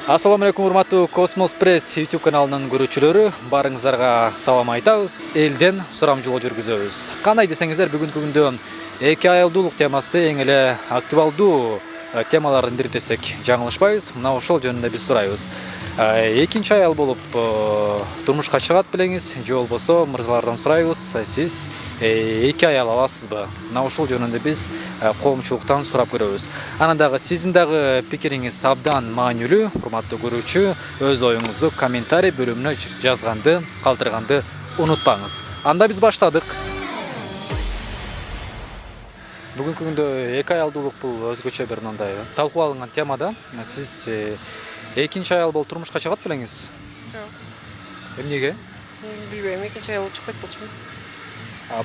Ассаламу алейкум, урматтуу Космос Пресс YouTube каналынын көрүүчүлөрү, барыңыздарга салам айтабыз. Элден сурамжылоо жүргүзөбүз. Кандай десеңиздер, бүгүнкү күндө эки айылдуулук темасы эң эле актуалдуу темалардын бири десек жаңылышпайбыз. Мына ошол жөнүндө биз сурайбыз. Экинчи аял болуп турмушка чыгат белеңиз, же болбосо мырзалардан сурайбыз, сиз эки аял аласызбы? Мына ошол жөнүндө биз коомчулуктан сурап көрөбүз. Анан дагы сиздин дагы пикириңиз абдан маанилүү, урматтуу көрүүчү, өз оюңузду комментарий бөлүмүнө жазганды, калтырганды унутпаңыз. Анда биз баштадык. Бүгүнкү күндө эки аялдуулук бул өзгөчө бир мындай талкууланган тема да. Сиз экинчи аял болуп турмушка чыгат белеңиз? Жок. Эмнеге? Билбейм, экинчи аял чыкпайт болчумун.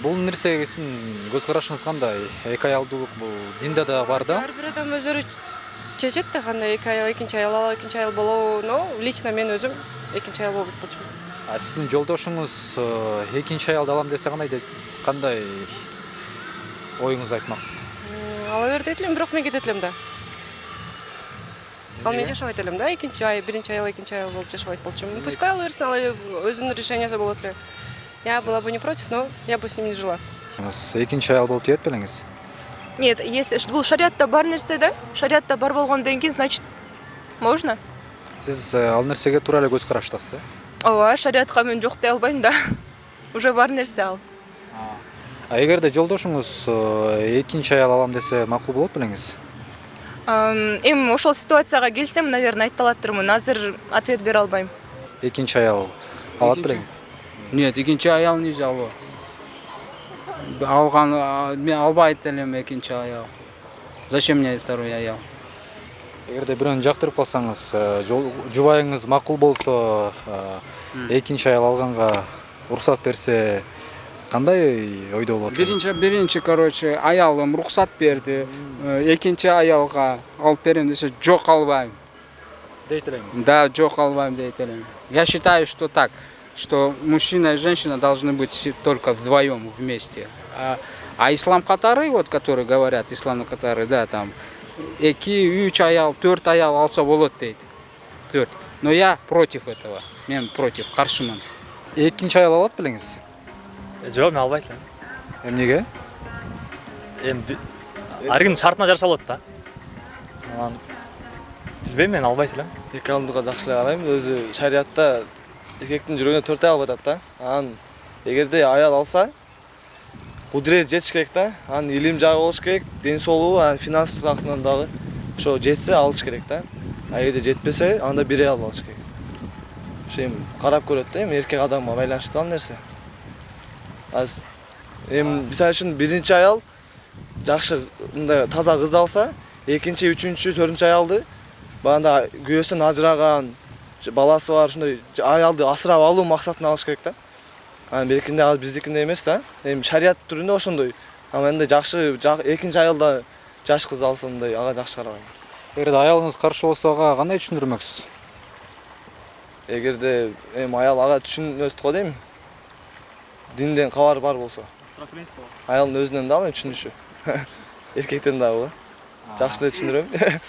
Бул нерсеге сиздин көз карашыңыз кандай? Эки аялдуулук бул динде да бар да? Ар бир адам өздөрү чечет да, кандай эки аял, экинчи аял алып, экинчи аял болобу. Но лично мен өзүм экинчи аял болуп болчумун. Сиздин жолдошуңуз экинчи аялды алам десе кандай оюңузду айтмаксыз? Ала бер дейт элем, бирок мен кетет элем да. Ал мен жашабайт элем да, биринчи аял, экинчи аял болуп жашабайт болчумун. Пускай ала берсин, ал өзүнүн решениясы болот эле. Я была бы не против, но я бы с ним не жила. Экинчи аял болуп тиет белеңиз? Нет, если бул шариатта бар нерсе да, шариатта бар болгондон кийин, значит, можно. Сиз ал нерсеге туура эле көз караштасыз, э? Ооба, шариатка мен жок дей албайм да. Уже бар нерсе ал. Эгерде жолдошуңуз экинчи аял алам десе макул болот белеңиз? Эми ошол ситуацияга келсем, наверное, айта алаттырмын. Азыр ответ бере албайм. Экинчи аял алат белеңиз? Нет, экинчи аял нельзя алуу. Мен албайт элем экинчи аял. Зачем мне второй аял? Эгерде бирөөнү жактырып калсаңыз, жубайыңыз макул болсо, экинчи аял алганга уруксат берсе, кандай ойдо болот? Биринчи, короче, аялым руксат берди. Экинчи аялга алып берем десе, жок албайм. Дейт элеңиз? Да, жок албайм дейт элем. Я считаю, что так, что мужчина и женщина должны быть только вдвоем вместе. А ислам катары, вот, которые говорят, ислам катары, да, там, эки, үч аял, төрт аял алса болот дейт. Төрт. Но я против этого. Мен против, каршымын. Экинчи аял алат белеңиз? Жок, мен албайт элем. Эмнеге? Ар кимдин шартына жараша болот да. Анан билбейм, мен албайт элем. Эки аялдууга жакшы эле карайм. Өзү шариатта эркектин жүрөгүнө 4 аял деп атат да. Анан эгерде аял алса, кудурет жетиш керек да. Анын илим жагы болуш керек, ден соолугу, финансы жактан дагы ошо жетсе алыш керек да. А эгерде жетпесе, анда бир аял алыш керек. Ошо эми карап көрөт да, эми эркек адамга байланыштуу ал нерсе. Эми мисалы үчүн биринчи аял жакшы мындай таза кызды алса, экинчи, үчүнчү, төртүнчү аялды баягында күйөөсүнөн ажыраган, баласы бар ушундай аялды асырап алуу максатында алыш керек да. Анан беркинде азыр биздикиндей эмес да. Эми шариат түрүндө ошондой. Ама мындай жакшы экинчи аялда жаш кыз алса мындай ага жакшы карабайм. Эгерде аялыңыз каршы болсо, ага кандай түшүндүрмөксүз? Эгерде эми аял ага түшүнөт го дейм. Динден кабары бар болсо. Аялдын өзүнөн дагы түшүнүшү. Эркектен дагы. Жакшы эле түшүндүрөм.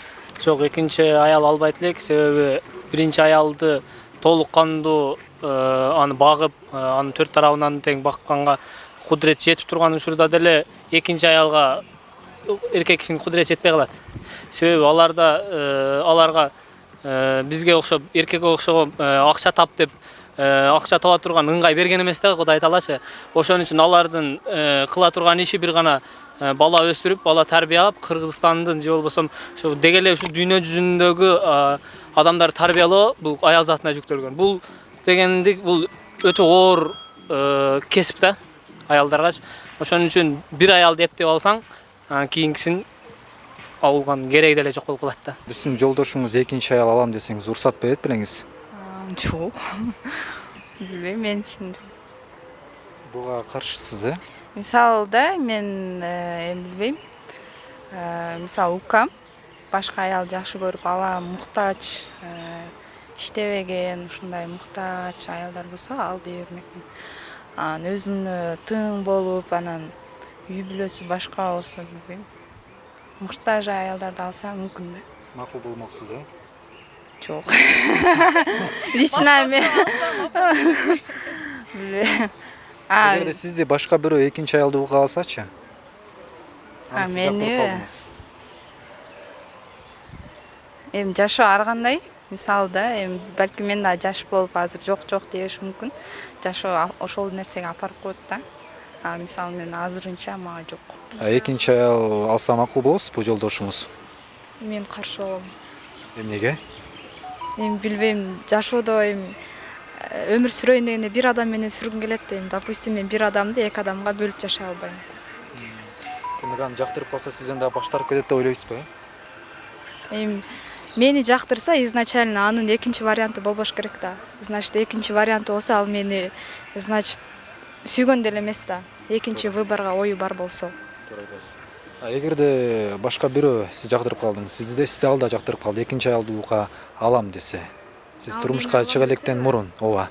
Жок, экинчи аял албайт элек, себеби биринчи аялды толук кандуу аны багып, анын төрт тарабынан тең бакканга кудурет жетип турган учурда деле экинчи аялга эркек кишинин кудурет жетпей калат. Себеби аларга бизге окшоп, эркекке окшогон акча тап деп акча таба турган ыңгай берген эмес да, Кудай таалачы. Ошон үчүн алардын кыла турган иши бир гана бала өстүрүп, бала тарбиялап, Кыргызстандын же болбосо ушу деги эле ушу дүйнө жүзүндөгү адамдарды тарбиялоо бул аял затына жүктөлгөн. Бул дегендик бул өтө оор кесип да аялдарга. Ошон үчүн бир аялды эптеп алсаң, кийинкисин алган кереги деле жок болуп калат да. Сиздин жолдошуңуз экинчи аял алам десеңиз, уруксат берет белеңиз? Жок. Билбейм, мен түшүндүм. Буга каршысыз, э? Мисалы да, мен билбейм. Мисалы укам башка аял жакшы көрүп, ала муктач, иштебеген, ушундай муктач аялдар болсо, ал дей бермекмин. Анан өзүнө тың болуп, анан үй бүлөсү башка болсо, билбейм. Муктаж аялдарды алса мүмкүн да. Макул болмоксуз, э? Жок. Лично мен. Билбейм. Эгерде сизди башка бирөө экинчи аялды уга алсачы? Аны сиз Мени жактырып калдыңыз. эми жашоо ар кандай. Мисалы да, эми балки мен да жаш болуп азыр жок деш мүмкүн. Жашоо ошол нерсеге апарып коет да. Мисалы мен азырынча мага жок. Экинчи аял алса макул болосузбу жолдошуңуз? Мен каршы болом. Эмнеге? Эми билбейм, жашоодо эми өмүр сүрөйүн дегенде бир адам менен сүргүм келет дейм. Допустим, мен бир адамды эки адамга бөлүп жашай албайм. Демек аны жактырып калса сизден дагы баш тартып кетет деп ойлойсузбу? Эми мени жактырса, изначально анын экинчи варианты болбош керек да. Значит, экинчи варианты болсо, ал мени, значит, сүйгөн деле эмес да. Экинчи выборго ою бар болсо. Туура айтасыз. Эгерде башка бирөө сиз жактырып калдыңыз, сизди ал да жактырып калды, экинчи аялды уга алам десе, сиз Ал турмушка мени чыга алам электен десе? мурун, ооба.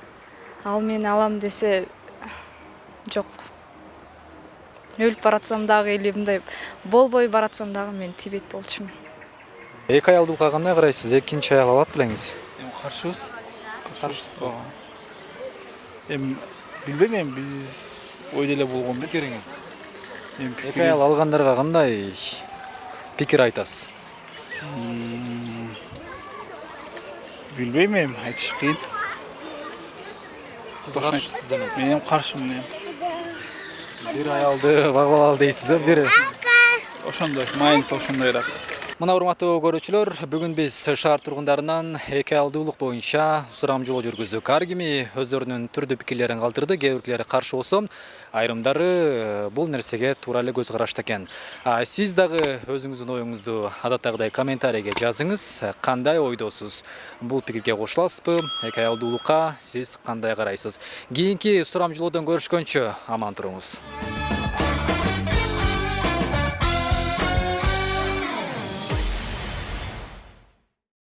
Ал мени алам десе, жок. Өлүп баратсам дагы или мындай болбой баратсам дагы мен тибет болчумун. Эки аялды уга кандай карайсыз? Экинчи аял алат белеңиз? Эми каршыбыз. Ооба. Эми билбейм, эми биз ойдо эле болгон эмес. Пикириңиз? Эми Эки аял алгандарга кандай пикир айтасыз? билбейм, эми айтыш кыйын. Сиз каршысыз демек. Мен эми каршымын эми. Бир аялды багып ал дейсиз, бир. Ошондой, майнысы ошондойраак. Мына урматтуу көрүүчүлөр, бүгүн биз шаар тургундарынан эки аялдуулук боюнча сурамжылоо жүргүздүк. Ар кими өздөрүнүн түрдүү пикирлерин калтырды, кээ биркилери каршы болсо, айрымдары бул нерсеге туура эле көз карашты экен. Сиз дагы өзүңүздүн оюңузду адаттагыдай комментарийге жазыңыз. Кандай ойдосуз? Бул пикирге кошуласызбы? Эки аялдуулукка сиз кандай карайсыз? Кийинки сурамжылоодон көрүшкөнчө аман туруңуз.